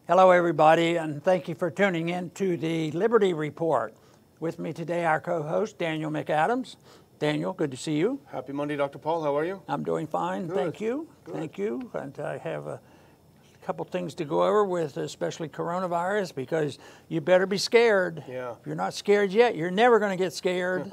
Hello, everybody, and thank you for tuning in to the Liberty Report. With me today, our co-host, Daniel McAdams. Daniel, good to see you. Happy Monday, Dr. Paul. How are you? I'm doing fine, Good. Thank you. Good. Thank you. And I have a couple things to go over with, especially coronavirus, because you better be scared. Yeah. If you're not scared yet, you're never going to get scared.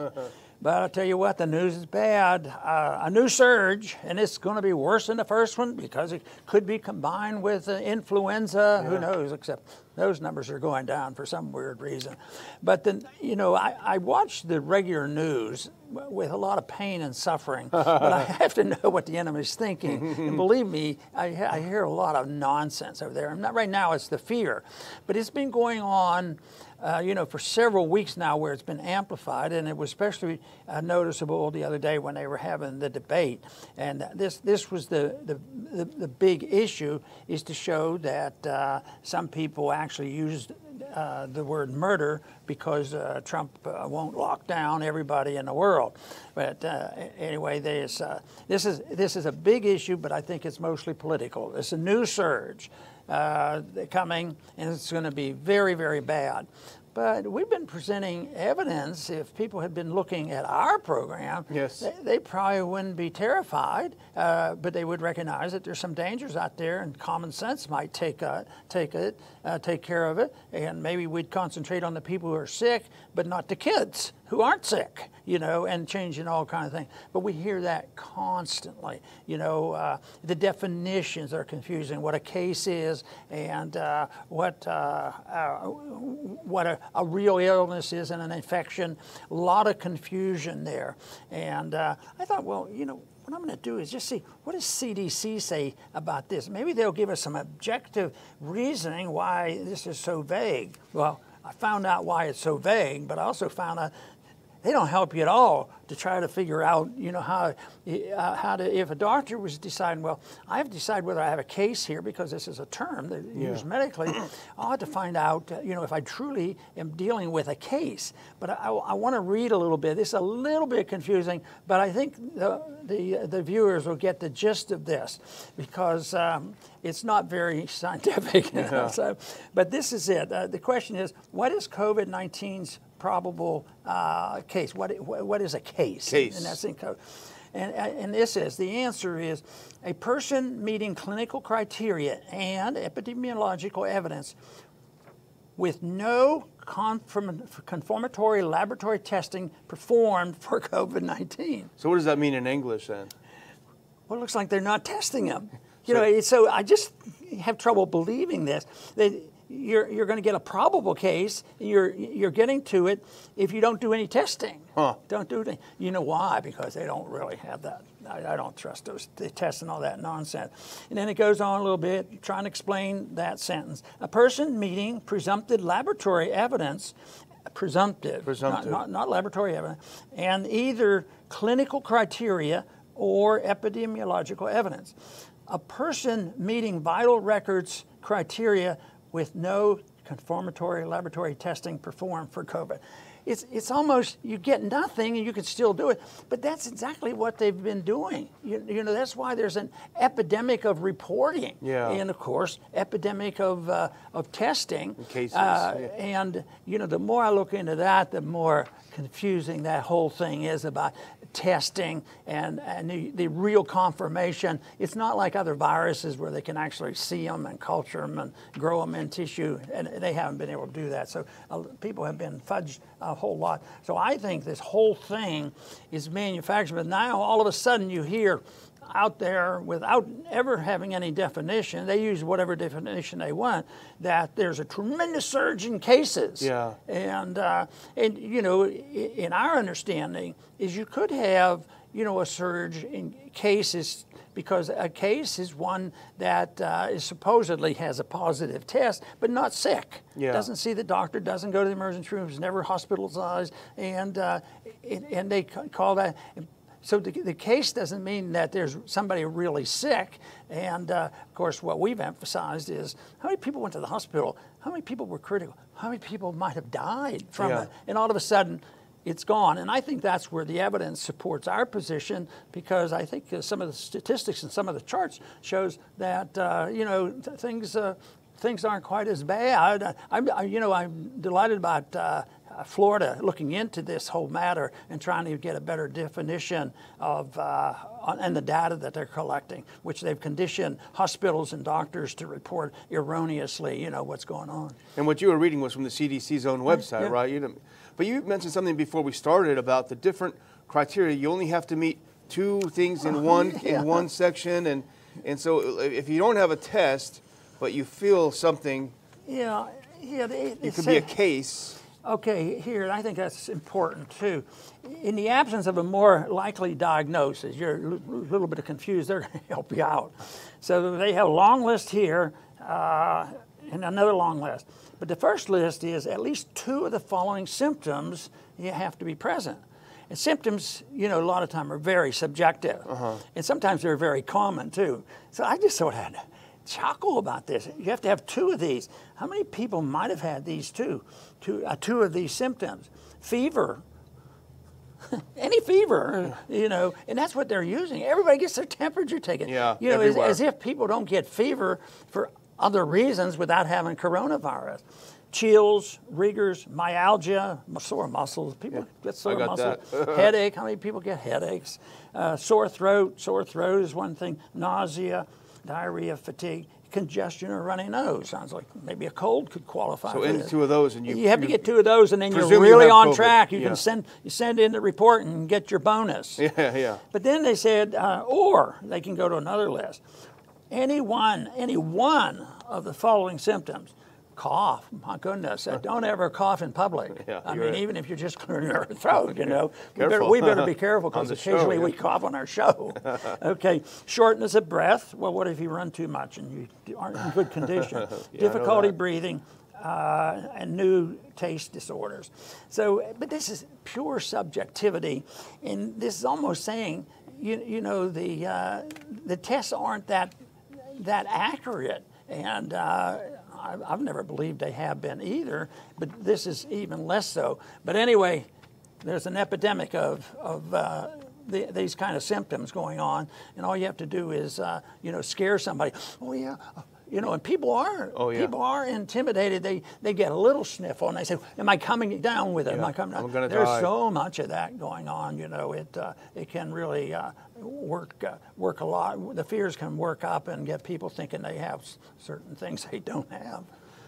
But I'll tell you what, the news is bad. A new surge, and it's going to be worse than the first one because it could be combined with influenza. Yeah. Who knows, except those numbers are going down for some weird reason. But then, you know, I watch the regular news with a lot of pain and suffering, but I have to know what the enemy's thinking. And believe me, I hear a lot of nonsense over there. And right now it's the fear, but it's been going on for several weeks now where it's been amplified, and it was especially noticeable the other day when they were having the debate. And this was the big issue, is to show that some people actually used the word murder because Trump won't lock down everybody in the world. But anyway, this is a big issue, but I think it's mostly political. It's a new surge coming, and it's going to be very, very bad. But we've been presenting evidence. If people had been looking at our program, yes, they probably wouldn't be terrified, but they would recognize that there's some dangers out there, and common sense might take care of it, and maybe we'd concentrate on the people who are sick, but not the kids who aren't sick, and changing all kinds of things. But we hear that constantly. The definitions are confusing, what a case is, and what a real illness is and an infection. A lot of confusion there. And I thought, well, what I'm going to do is just see, what does CDC say about this? Maybe they'll give us some objective reasoning why this is so vague. Well, I found out why it's so vague, but I also found out they don't help you at all to try to figure out, how to, if a doctor was deciding, well, I have to decide whether I have a case here, because this is a term that used medically, I'll have to find out, if I truly am dealing with a case. But I want to read a little bit. This is a little bit confusing, but I think the viewers will get the gist of this, because it's not very scientific. But this is it. The question is, what is COVID-19's probable case? What is a case? And that's in code. And this is, the answer is a person meeting clinical criteria and epidemiological evidence with no confirmatory laboratory testing performed for COVID-19. So what does that mean in English then? Well, it looks like they're not testing them. So I just have trouble believing this. You're going to get a probable case, and you're getting to it if you don't do any testing. Don't do it. You know why? Because they don't really have that. I don't trust those tests and all that nonsense. And then it goes on a little bit, trying to explain that sentence. A person meeting presumptive laboratory evidence, presumptive. Not laboratory evidence, and either clinical criteria or epidemiological evidence. A person meeting vital records criteria with no confirmatory laboratory testing performed for COVID. It's almost, you get nothing and you can still do it, but that's exactly what they've been doing. That's why there's an epidemic of reporting, and of course, epidemic of testing. Cases. And the more I look into that, the more confusing that whole thing is about testing and the real confirmation. It's not like other viruses where they can actually see them and culture them and grow them in tissue, and they haven't been able to do that. So people have been fudged a whole lot. So I think this whole thing is manufactured, but now all of a sudden you hear out there, without ever having any definition, they use whatever definition they want, that there's a tremendous surge in cases. And in our understanding is you could have, a surge in cases, because a case is one that is supposedly has a positive test, but not sick. Doesn't see the doctor, doesn't go to the emergency room, is never hospitalized, and they call that. So the case doesn't mean that there's somebody really sick. And of course, what we've emphasized is how many people went to the hospital, how many people were critical, how many people might have died from it. And all of a sudden, it's gone. And I think that's where the evidence supports our position, because I think some of the statistics and some of the charts shows that, things aren't quite as bad. I'm delighted about Florida looking into this whole matter and trying to get a better definition of and the data that they're collecting, which they've conditioned hospitals and doctors to report erroneously, what's going on. And what you were reading was from the CDC's own website, right? But you mentioned something before we started about the different criteria. You only have to meet 2 things in one section, and so if you don't have a test, but you feel something, it could be a case. Okay, here, I think that's important too. In the absence of a more likely diagnosis, you're a little bit confused, they're going to help you out. So they have a long list here and another long list. But the first list is at least 2 of the following symptoms you have to be present. And symptoms, a lot of time are very subjective. And sometimes they're very common too. So I just sort of had to chuckle about this. You have to have 2 of these. How many people might have had these two of these symptoms? Fever. Any fever, and that's what they're using. Everybody gets their temperature taken. As if people don't get fever for other reasons without having coronavirus. Chills, rigors, myalgia, sore muscles. People get sore muscles. Headache. How many people get headaches? Sore throat. Sore throat is one thing. Nausea, diarrhea, fatigue, congestion, or runny nose. Sounds like maybe a cold could qualify. So any 2 of those, and you have to get 2 of those, and then you're really on track. You can send in the report and get your bonus. But then they said, or they can go to another list. Any one of the following symptoms. Cough, my goodness, don't ever cough in public. I mean, even if you're just clearing your throat, we better be careful because occasionally we cough on our show. Okay, shortness of breath. Well, what if you run too much and you aren't in good condition? Difficulty breathing, and new taste disorders. So, but this is pure subjectivity, and this is almost saying, the tests aren't that accurate, and I've never believed they have been either, but this is even less so. But anyway, there's an epidemic of these kind of symptoms going on, and all you have to do is, scare somebody. Oh yeah, and people are intimidated. They get a little sniffle, and they say, "Am I coming down with it? Am I coming down?" There's so much of that going on. It can really work a lot. The fears can work up and get people thinking they have certain things they don't have.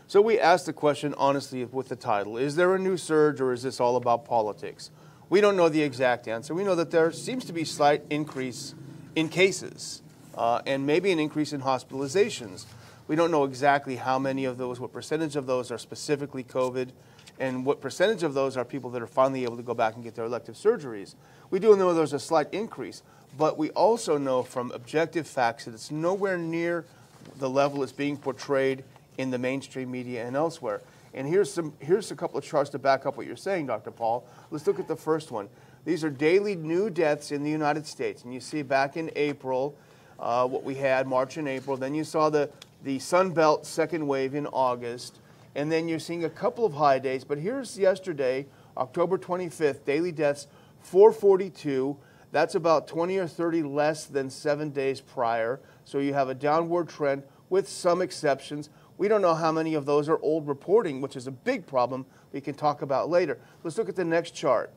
So we asked the question honestly with the title: is there a new surge, or is this all about politics? We don't know the exact answer. We know that there seems to be a slight increase in cases and maybe an increase in hospitalizations. We don't know exactly how many of those, what percentage of those are specifically COVID, and what percentage of those are people that are finally able to go back and get their elective surgeries. We do know there's a slight increase, but we also know from objective facts that it's nowhere near the level it's being portrayed in the mainstream media and elsewhere. And here's a couple of charts to back up what you're saying, Dr. Paul. Let's look at the first one. These are daily new deaths in the United States. And you see back in April what we had, March and April. Then you saw the Sun Belt second wave in August. And then you're seeing a couple of high days. But here's yesterday, October 25th, daily deaths, 442. That's about 20 or 30 less than 7 days prior. So you have a downward trend with some exceptions. We don't know how many of those are old reporting, which is a big problem we can talk about later. Let's look at the next chart.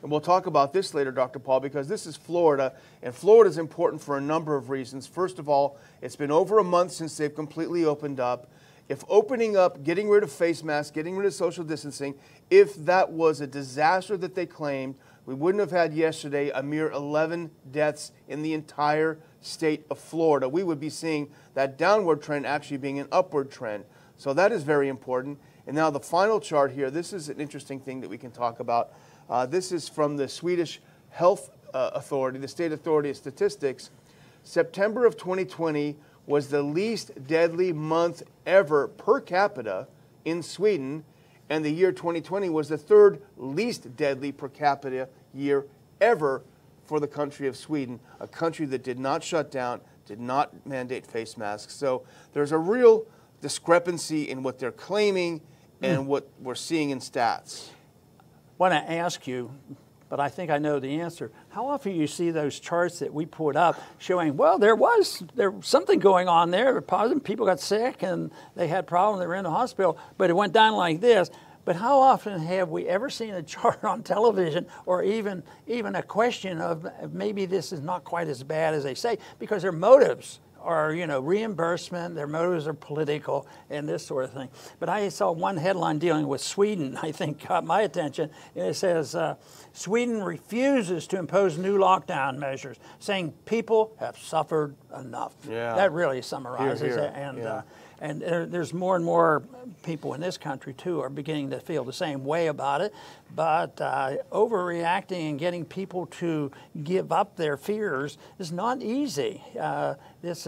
And we'll talk about this later, Dr. Paul, because this is Florida, and Florida is important for a number of reasons. First of all, it's been over a month since they've completely opened up. If opening up, getting rid of face masks, getting rid of social distancing, if that was a disaster that they claimed, we wouldn't have had yesterday a mere 11 deaths in the entire state of Florida. We would be seeing that downward trend actually being an upward trend. So that is very important. And now the final chart here, this is an interesting thing that we can talk about. This is from the Swedish Health Authority, the State Authority of Statistics. September of 2020 was the least deadly month ever per capita in Sweden, and the year 2020 was the third least deadly per capita year ever for the country of Sweden, a country that did not shut down, did not mandate face masks. So there's a real discrepancy in what they're claiming and what we're seeing in stats. I want to ask you, but I think I know the answer. How often do you see those charts that we put up showing, well, there was something going on there, positive, people got sick and they had problems, they were in the hospital, but it went down like this. But how often have we ever seen a chart on television, or even a question of maybe this is not quite as bad as they say, because their motives are, reimbursement, their motives are political and this sort of thing. But I saw one headline dealing with Sweden, I think caught my attention, and it says, Sweden refuses to impose new lockdown measures, saying people have suffered enough. Yeah. That really summarizes it. And there's more and more people in this country, too, are beginning to feel the same way about it. But overreacting and getting people to give up their fears is not easy. This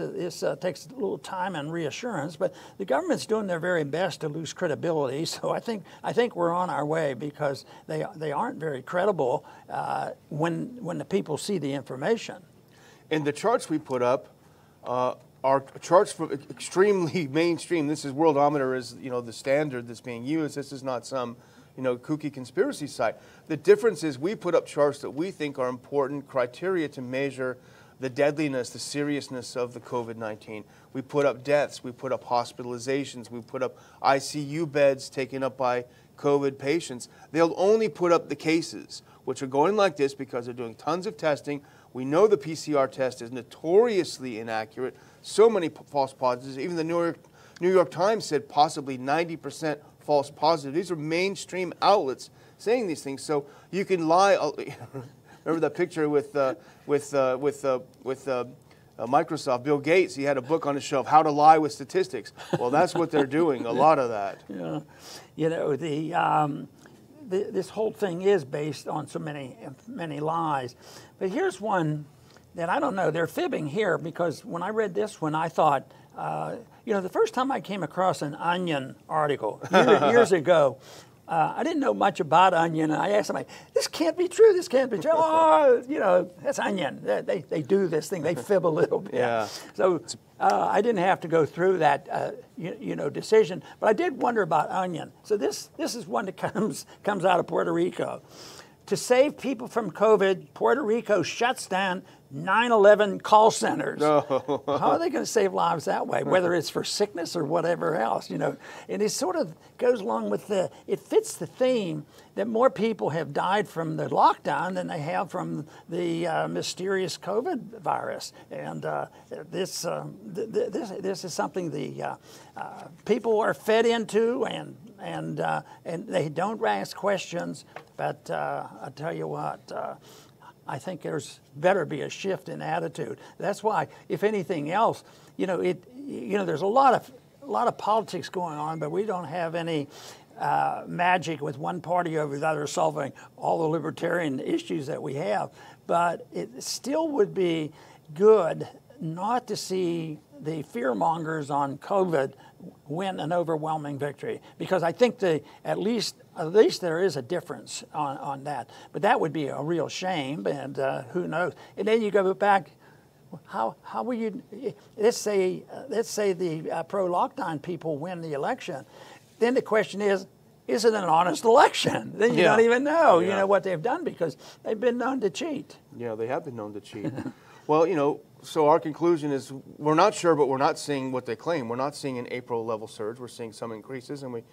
takes a little time and reassurance, but the government's doing their very best to lose credibility. So I think we're on our way, because they aren't very credible when the people see the information. And the charts we put up are charts from extremely mainstream. This is Worldometer is the standard that's being used. This is not some kooky conspiracy site. The difference is we put up charts that we think are important criteria to measure the deadliness, the seriousness of the COVID-19. We put up deaths, we put up hospitalizations, we put up ICU beds taken up by COVID patients. They'll only put up the cases, which are going like this because they're doing tons of testing. We know the PCR test is notoriously inaccurate. So many false positives. Even the New York Times said possibly 90% false positive. These are mainstream outlets saying these things. So you can lie. Remember that picture with Microsoft, Bill Gates? He had a book on his shelf, How to Lie with Statistics. Well, that's what they're doing. A lot of that. Yeah, this whole thing is based on so many lies. But here's one that I don't know. They're fibbing here, because when I read this one, I thought, the first time I came across an Onion article years ago, I didn't know much about Onion, and I asked somebody, this can't be true, this can't be true. Oh, that's Onion. They do this thing. They fib a little bit. Yeah. So I didn't have to go through that, decision, but I did wonder about Onion. So this is one that comes out of Puerto Rico. To save people from COVID, Puerto Rico shuts down 9/11 call centers. No. How are they going to save lives that way, whether it's for sickness or whatever else, And it sort of goes along with it fits the theme that more people have died from the lockdown than they have from the mysterious COVID virus. And this is something the people are fed into, and they don't ask questions. But I tell you what, I think there's better be a shift in attitude. That's why, if anything else, there's a lot of politics going on, but we don't have any magic with one party over the other solving all the libertarian issues that we have. But it still would be good not to see the fearmongers on COVID win an overwhelming victory, because I think at least there is a difference on that. But that would be a real shame, and who knows? And then you go back. How will you? Let's say the pro-lockdown people win the election. Then the question is it an honest election? Then you don't even know, what they've done, because they've been known to cheat. Yeah, they have been known to cheat. Well, so our conclusion is we're not sure, but we're not seeing what they claim. We're not seeing an April level surge. We're seeing some increases, and we're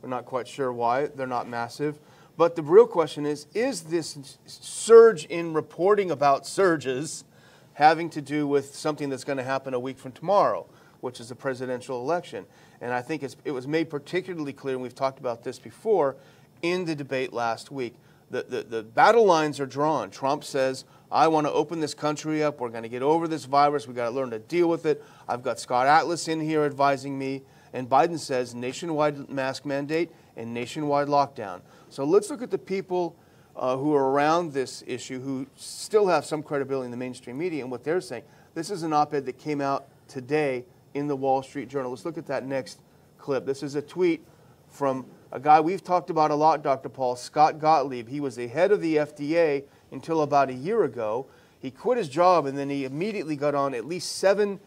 not quite sure why. They're not massive. But the real question is this surge in reporting about surges having to do with something that's going to happen a week from tomorrow, which is the presidential election? And I think it was made particularly clear, and we've talked about this before, in the debate last week. The battle lines are drawn. Trump says, I want to open this country up. We're going to get over this virus. We've got to learn to deal with it. I've got Scott Atlas in here advising me. And Biden says nationwide mask mandate and nationwide lockdown. So let's look at the people who are around this issue, who still have some credibility in the mainstream media, and what they're saying. This is an op-ed that came out today in the Wall Street Journal. Let's look at that next clip. This is a tweet from a guy we've talked about a lot, Dr. Paul, Scott Gottlieb. He was the head of the FDA until about a year ago. He quit his job, and then he immediately got on at least 7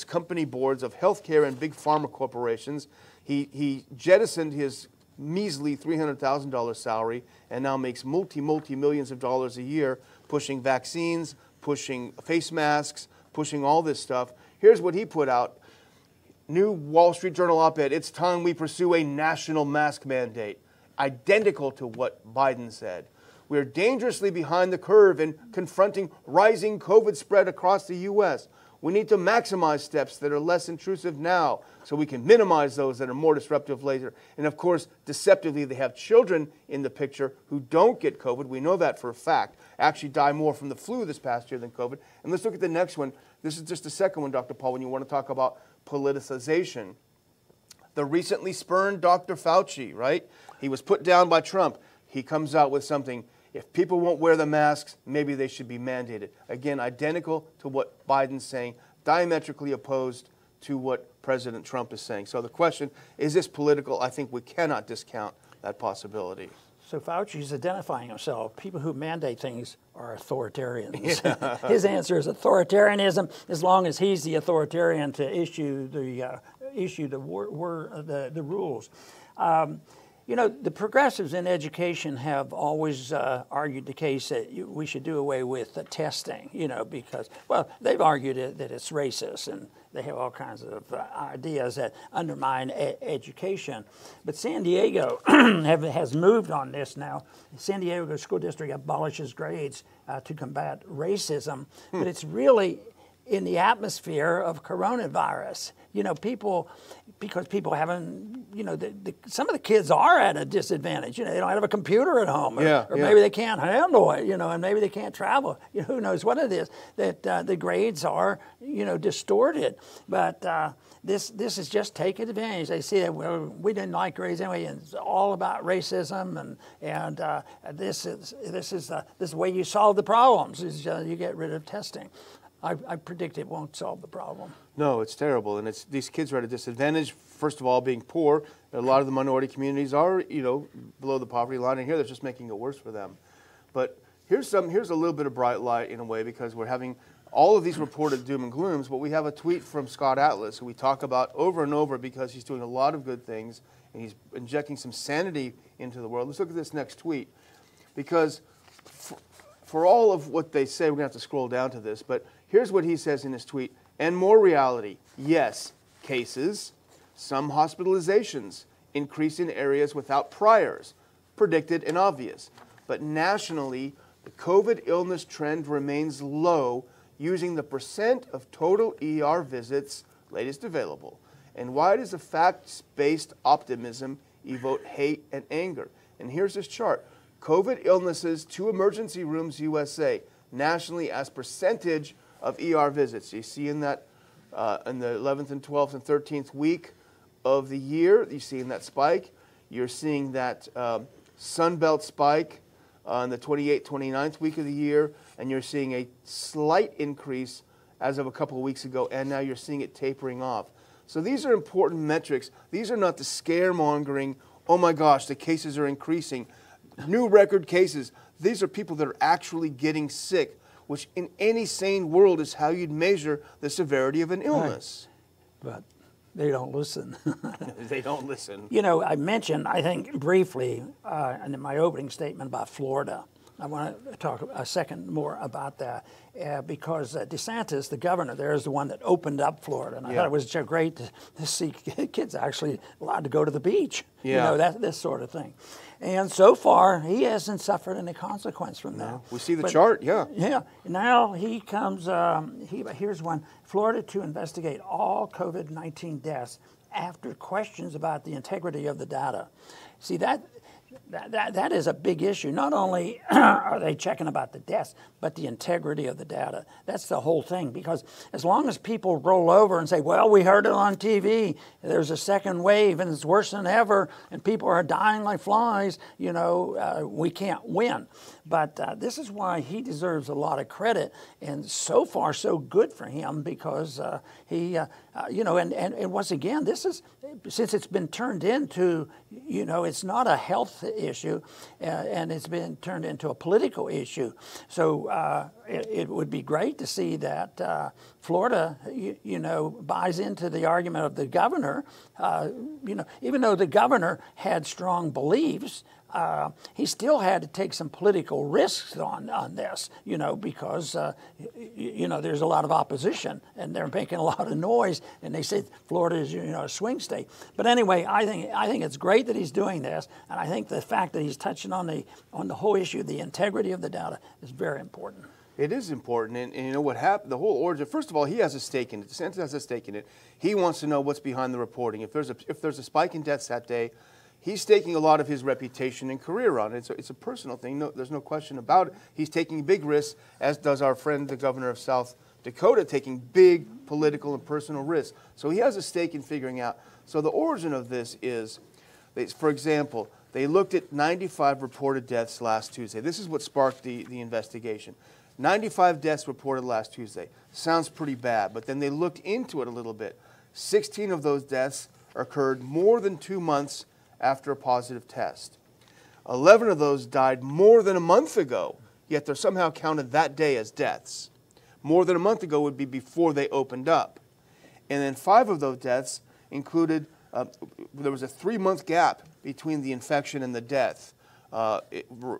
company boards of healthcare and big pharma corporations. He jettisoned his measly $300,000 salary and now makes multi-millions of dollars a year pushing vaccines, pushing face masks, pushing all this stuff. Here's what he put out. New Wall Street Journal op-ed, it's time we pursue a national mask mandate. Identical to what Biden said. We're dangerously behind the curve in confronting rising COVID spread across the U.S. We need to maximize steps that are less intrusive now so we can minimize those that are more disruptive later. And of course, deceptively, they have children in the picture who don't get COVID. We know that for a fact. Actually die more from the flu this past year than COVID. And let's look at the next one. This is just the second one, Dr. Paul, when you want to talk about politicization. The recently spurned Dr. Fauci, right? He was put down by Trump. He comes out with something. If people won't wear the masks, maybe they should be mandated. Again, identical to what Biden's saying, diametrically opposed to what President Trump is saying. So the question, is this political? I think we cannot discount that possibility. So Fauci's identifying himself. People who mandate things are authoritarians. Yeah. His answer is authoritarianism, as long as he's the authoritarian to issue the rules. You know, the progressives in education have always argued the case that we should do away with the testing, you know, because, well, they've argued that it's racist, and they have all kinds of ideas that undermine education. But San Diego has moved on this now. San Diego School District abolishes grades to combat racism, but it's really in the atmosphere of coronavirus. You know, because people haven't, you know, some of the kids are at a disadvantage. You know, they don't have a computer at home, or maybe they can't handle it, you know, and maybe they can't travel. You know, who knows what it is, that the grades are, you know, distorted. But this is just taking advantage. They see that, well, we didn't like grades anyway, and it's all about racism, and this is the way you solve the problems, is you get rid of testing. I predict it won't solve the problem. No, it's terrible, and these kids are at a disadvantage. First of all, being poor, a lot of the minority communities are, you know, below the poverty line, and here they're just making it worse for them. But here's a little bit of bright light in a way, because we're having all of these reported doom and glooms, but we have a tweet from Scott Atlas, who we talk about over and over because he's doing a lot of good things and he's injecting some sanity into the world. Let's look at this next tweet, because for all of what they say, we're going to have to scroll down to this, but here's what he says in his tweet. And more reality. Yes, cases, some hospitalizations, increase in areas without priors, predicted and obvious. But nationally, the COVID illness trend remains low, using the percent of total ER visits, latest available. And why does the facts-based optimism evoke hate and anger? And here's this chart. COVID illnesses to emergency rooms USA, nationally as percentage of ER visits. You see in that in the 11th and 12th and 13th week of the year, you see in that spike. You're seeing that Sunbelt spike in the 28th, 29th week of the year, and you're seeing a slight increase as of a couple of weeks ago, and now you're seeing it tapering off. So these are important metrics. These are not the scaremongering, oh my gosh, the cases are increasing. New record cases. These are people that are actually getting sick, which in any sane world is how you'd measure the severity of an illness. Right. But they don't listen. They don't listen. You know, I mentioned, I think, briefly in my opening statement about Florida. I want to talk a second more about that because DeSantis, the governor there, is the one that opened up Florida. And I thought it was so great to see kids actually allowed to go to the beach, you know, this sort of thing. And so far, he hasn't suffered any consequence from that. We see the chart, Yeah. Now he comes, here's one, Florida to investigate all COVID-19 deaths after questions about the integrity of the data. See, that is a big issue. Not only are they checking about the deaths, but the integrity of the data. That's the whole thing, because as long as people roll over and say, well, we heard it on TV, there's a second wave and it's worse than ever and people are dying like flies, you know, we can't win. But this is why he deserves a lot of credit, and so far so good for him, because he, you know, and once again, this is, since it's been turned into, you know, it's not a health health issue, and it's been turned into a political issue. So it would be great to see that Florida, buys into the argument of the governor. Even though the governor had strong beliefs, he still had to take some political risks on this, because there's a lot of opposition and they're making a lot of noise. And they say Florida is a swing state. But anyway, I think it's great that he's doing this, and I think the fact that he's touching on the whole issue, the integrity of the data, is very important. It is important, and what happened, the whole origin, first of all, he has a stake in it. DeSantis has a stake in it. He wants to know what's behind the reporting. If there's a spike in deaths that day, he's staking a lot of his reputation and career on it. So it's a personal thing. No, there's no question about it. He's taking big risks, as does our friend, the governor of South Dakota, taking big political and personal risks. So he has a stake in figuring out. So the origin of this is, for example, they looked at 95 reported deaths last Tuesday. This is what sparked the investigation. 95 deaths reported last Tuesday. Sounds pretty bad, but then they looked into it a little bit. 16 of those deaths occurred more than 2 months after a positive test. 11 of those died more than a month ago, yet they're somehow counted that day as deaths. More than a month ago would be before they opened up. And then 5 of those deaths included, there was a 3-month gap between the infection and the death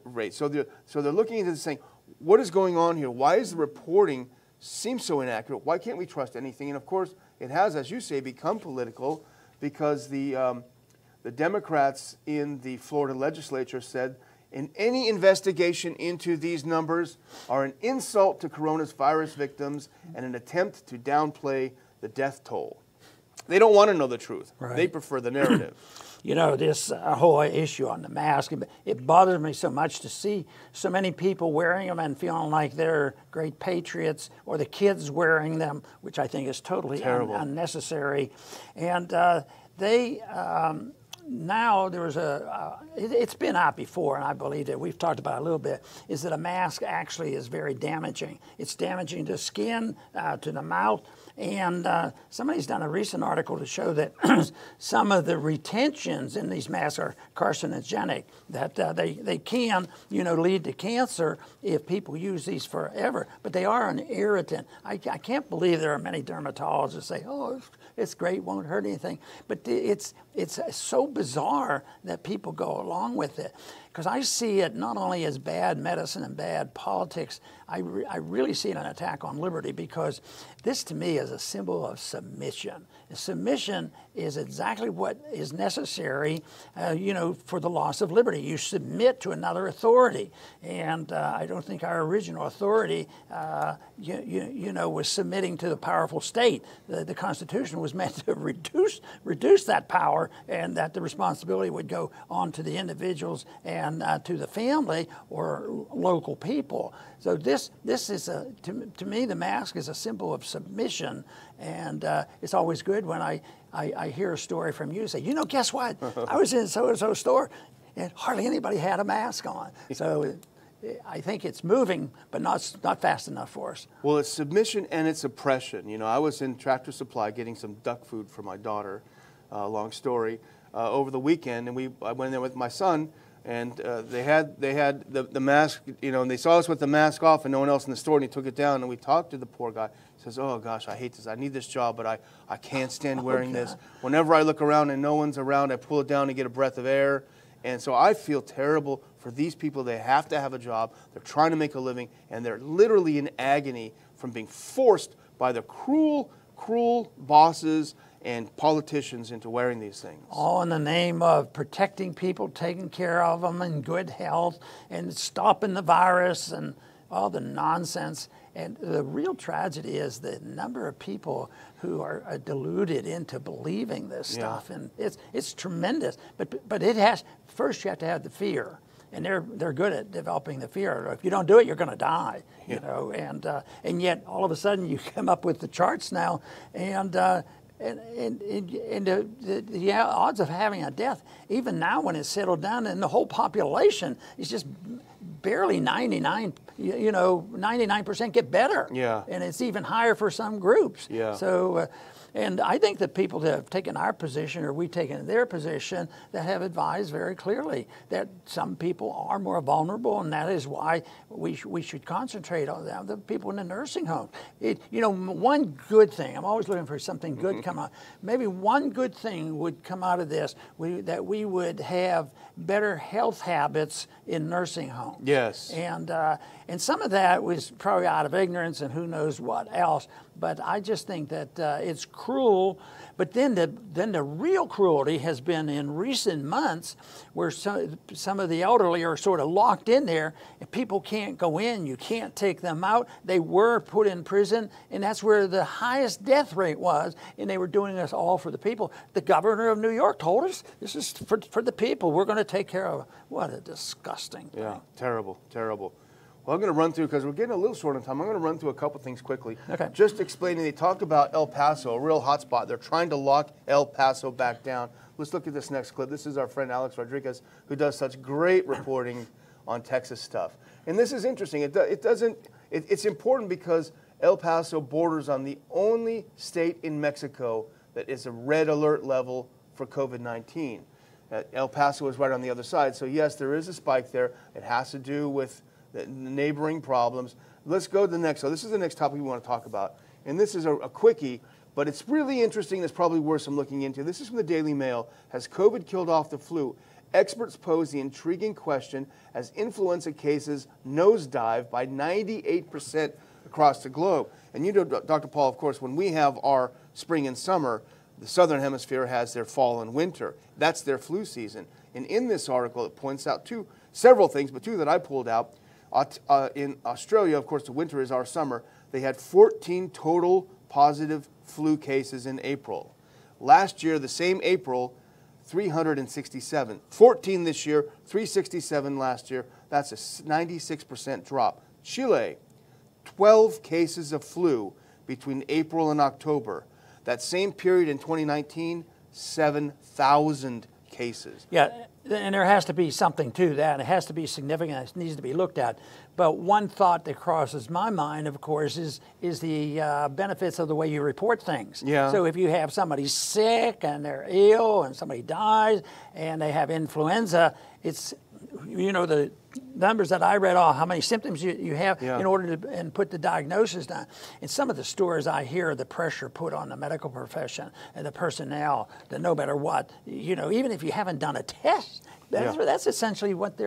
rate. So they're looking into this saying, what is going on here? Why is the reporting seem so inaccurate? Why can't we trust anything? And of course, it has, as you say, become political because the Democrats in the Florida legislature said, any investigation into these numbers are an insult to coronavirus victims and an attempt to downplay the death toll. They don't want to know the truth. Right. They prefer the narrative. This whole issue on the mask, it bothers me so much to see so many people wearing them and feeling like they're great patriots, or the kids wearing them, which I think is totally unnecessary. And now there was it's been out before, and I believe that we've talked about it a little bit, is that a mask actually is very damaging. It's damaging to skin, to the mouth, and somebody's done a recent article to show that some of the retentions in these masks are carcinogenic, that they can, lead to cancer if people use these forever, but they are an irritant. I can't believe there are many dermatologists that say, oh, it's great, won't hurt anything, but it's so bizarre that people go along with it. Because I see it not only as bad medicine and bad politics, I really see it an attack on liberty, because this to me is a symbol of submission. Submission is exactly what is necessary, for the loss of liberty. You submit to another authority, and I don't think our original authority, was submitting to the powerful state. The Constitution was meant to reduce that power, and that the responsibility would go on to the individuals and to the family or local people. So this is to me, the mask is a symbol of submission, and it's always good when I hear a story from you say, guess what? I was in so-and-so store, and hardly anybody had a mask on. So I think it's moving, but not fast enough for us. Well, it's submission and it's oppression. I was in Tractor Supply getting some duck food for my daughter, long story, over the weekend, and I went there with my son. And they had the mask, and they saw us with the mask off and no one else in the store, and he took it down, and we talked to the poor guy. He says, oh gosh, I hate this. I need this job, but I can't stand wearing this. Whenever I look around and no one's around, I pull it down to get a breath of air. And so I feel terrible for these people. They have to have a job. They're trying to make a living, and they're literally in agony from being forced by the cruel bosses and politicians into wearing these things. All in the name of protecting people, taking care of them in good health, and stopping the virus and all the nonsense. And the real tragedy is the number of people who are deluded into believing this stuff, and it's tremendous. But it has, first you have to have the fear. And they're good at developing the fear. If you don't do it, you're going to die. And yet all of a sudden you come up with the charts now, and the odds of having a death, even now when it's settled down, and the whole population is just barely 99% get better. Yeah. And it's even higher for some groups. Yeah. So And I think that people that have taken our position, or we've taken their position, that have advised very clearly that some people are more vulnerable, and that is why we should concentrate on them, the people in the nursing home. One good thing, I'm always looking for something good to come out. Maybe one good thing would come out of this, that we would have better health habits in nursing homes. Yes. And some of that was probably out of ignorance and who knows what else. But I just think that it's cruel. But then the real cruelty has been in recent months, where some of the elderly are sort of locked in there, and people can't go in. You can't take them out. They were put in prison, and that's where the highest death rate was. And they were doing this all for the people. The governor of New York told us this is for the people. We're going to take care of it. What a disgusting thing. Yeah, terrible, terrible. Well, I'm going to run through, because we're getting a little short on time, I'm going to run through a couple things quickly. Okay. Just explaining, they talk about El Paso, a real hot spot. They're trying to lock El Paso back down. Let's look at this next clip. This is our friend Alex Rodriguez, who does such great reporting on Texas stuff. And this is interesting. It's important because El Paso borders on the only state in Mexico that is a red alert level for COVID-19. El Paso is right on the other side. So yes, there is a spike there. It has to do with the neighboring problems. Let's go to the next. So this is the next topic we want to talk about. And this is a quickie, but it's really interesting. It's probably worth some looking into. This is from the Daily Mail. Has COVID killed off the flu? Experts pose the intriguing question as influenza cases nosedive by 98% across the globe. And you know, Dr. Paul, of course, when we have our spring and summer, the Southern Hemisphere has their fall and winter. That's their flu season. And in this article, it points out several things, but two that I pulled out. In Australia, of course, the winter is our summer. They had 14 total positive flu cases in April. Last year, the same April, 367. 14 this year, 367 last year. That's a 96% drop. Chile, 12 cases of flu between April and October. That same period in 2019, 7,000 cases. Yeah, and there has to be something to that. It has to be significant. It needs to be looked at. But one thought that crosses my mind, of course, is the benefits of the way you report things. Yeah. So if you have somebody sick and they're ill and somebody dies and they have influenza, it's, the numbers that I read off, how many symptoms you have in order to and put the diagnosis down. In some of the stories I hear the pressure put on the medical profession and the personnel that no matter what, even if you haven't done a test, that's essentially what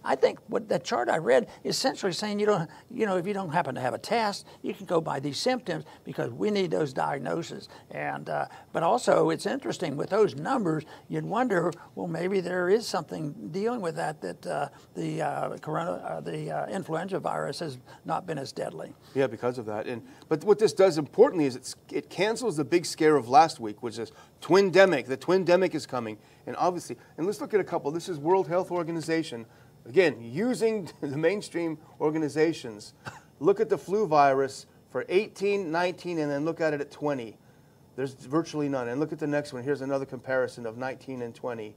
I think what that chart I read is essentially saying if you don't happen to have a test, you can go by these symptoms because we need those diagnoses. And but also it's interesting with those numbers, you'd wonder, well, maybe there is something dealing with that the influenza virus has not been as deadly. Yeah, because of that. But what this does importantly is it cancels the big scare of last week, which is Twindemic. The Twindemic is coming. And obviously, and let's look at a couple. This is World Health Organization. Again, using the mainstream organizations. Look at the flu virus for 18, 19, and then look at it at 20. There's virtually none. And look at the next one. Here's another comparison of 19 and 20.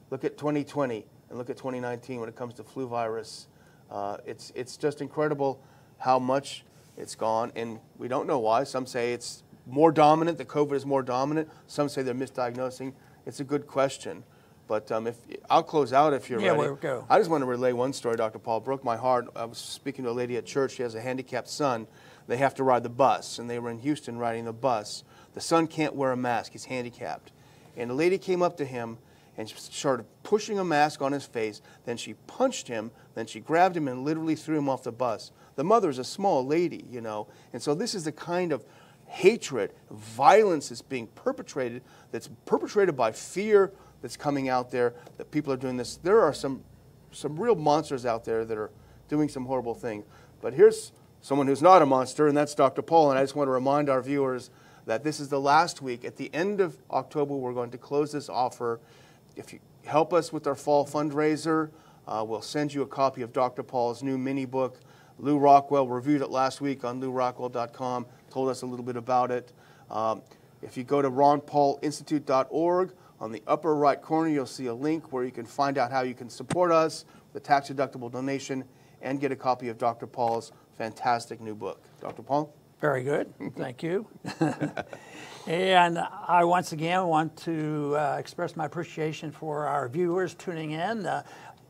Look at 2020 and look at 2019 when it comes to flu virus. It's just incredible how much it's gone, and we don't know why. Some say it's more dominant, the COVID is more dominant. Some say they're misdiagnosing. It's a good question. But I'll close out if you're ready. We'll go. I just want to relay one story, Dr. Paul. It broke my heart. I was speaking to a lady at church. She has a handicapped son. They have to ride the bus, and they were in Houston riding the bus. The son can't wear a mask. He's handicapped. And the lady came up to him and she started pushing a mask on his face. Then she punched him. Then she grabbed him and literally threw him off the bus. The mother's a small lady, And so this is the kind of hatred, violence that's being perpetrated, that's perpetrated by fear that's coming out there, that people are doing this. There are some real monsters out there that are doing some horrible things. But here's someone who's not a monster, and that's Dr. Paul. And I just want to remind our viewers that this is the last week. At the end of October, we're going to close this offer. If you help us with our fall fundraiser, we'll send you a copy of Dr. Paul's new mini book. Lou Rockwell reviewed it last week on LouRockwell.com, told us a little bit about it. If you go to ronpaulinstitute.org, on the upper right corner, you'll see a link where you can find out how you can support us with a tax-deductible donation and get a copy of Dr. Paul's fantastic new book. Dr. Paul? Very good. Thank you. And I once again want to express my appreciation for our viewers tuning in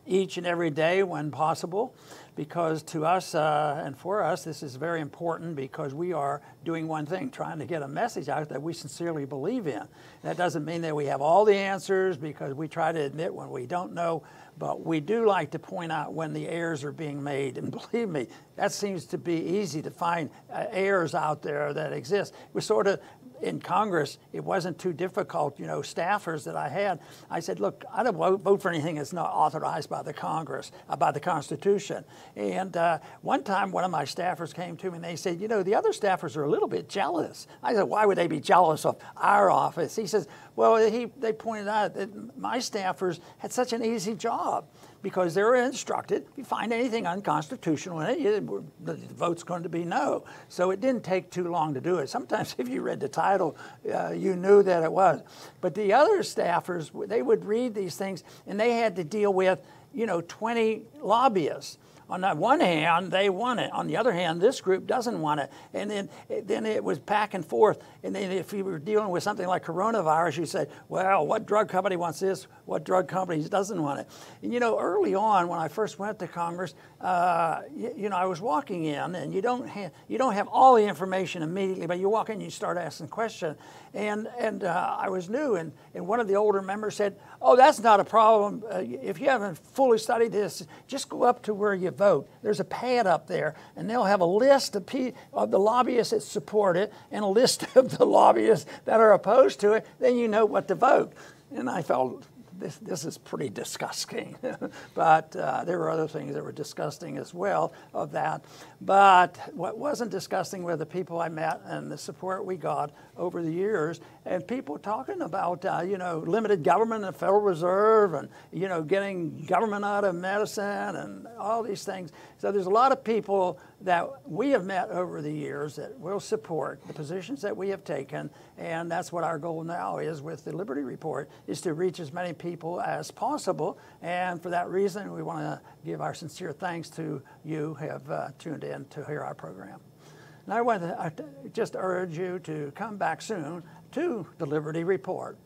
each and every day when possible, because to us and for us this is very important, because we are doing one thing, trying to get a message out that we sincerely believe in. That doesn't mean that we have all the answers, because we try to admit when we don't know, but we do like to point out when the errors are being made. And believe me, that seems to be easy to find errors out there that exist. We sort of, in Congress, it wasn't too difficult. You know, staffers that I had, I said, look, I don't vote for anything that's not authorized by the Congress, by the Constitution. And one time, one of my staffers came to me and they said, you know, the other staffers are a little bit jealous. I said, why would they be jealous of our office? He says, well, they pointed out that my staffers had such an easy job, because they were instructed, if you find anything unconstitutional in it, the vote's going to be no. So it didn't take too long to do it. Sometimes if you read the title, you knew that it was. But the other staffers, they would read these things, and they had to deal with, you know, 20 lobbyists. On the one hand, they want it. On the other hand, this group doesn't want it. And then it was back and forth. And then if you were dealing with something like coronavirus, you said, well, what drug company wants this? What drug company doesn't want it? And, you know, early on when I first went to Congress, you know, I was walking in, and you don't have all the information immediately, but you walk in and you start asking questions. And I was new, and one of the older members said, oh, that's not a problem. If you haven't fully studied this, just go up to where you vote. There's a pad up there, and they'll have a list of the lobbyists that support it and a list of the lobbyists that are opposed to it. Then you know what to vote. And I felt, this is pretty disgusting. But there were other things that were disgusting as well of that. But what wasn't disgusting were the people I met and the support we got over the years, and people talking about, you know, limited government and the Federal Reserve, and, you know, getting government out of medicine and all these things. So there's a lot of people that we have met over the years that will support the positions that we have taken, and that's what our goal now is with the Liberty Report, is to reach as many people as possible. And for that reason, we want to give our sincere thanks to you who have tuned in to hear our program. And I want to just urge you to come back soon to the Liberty Report.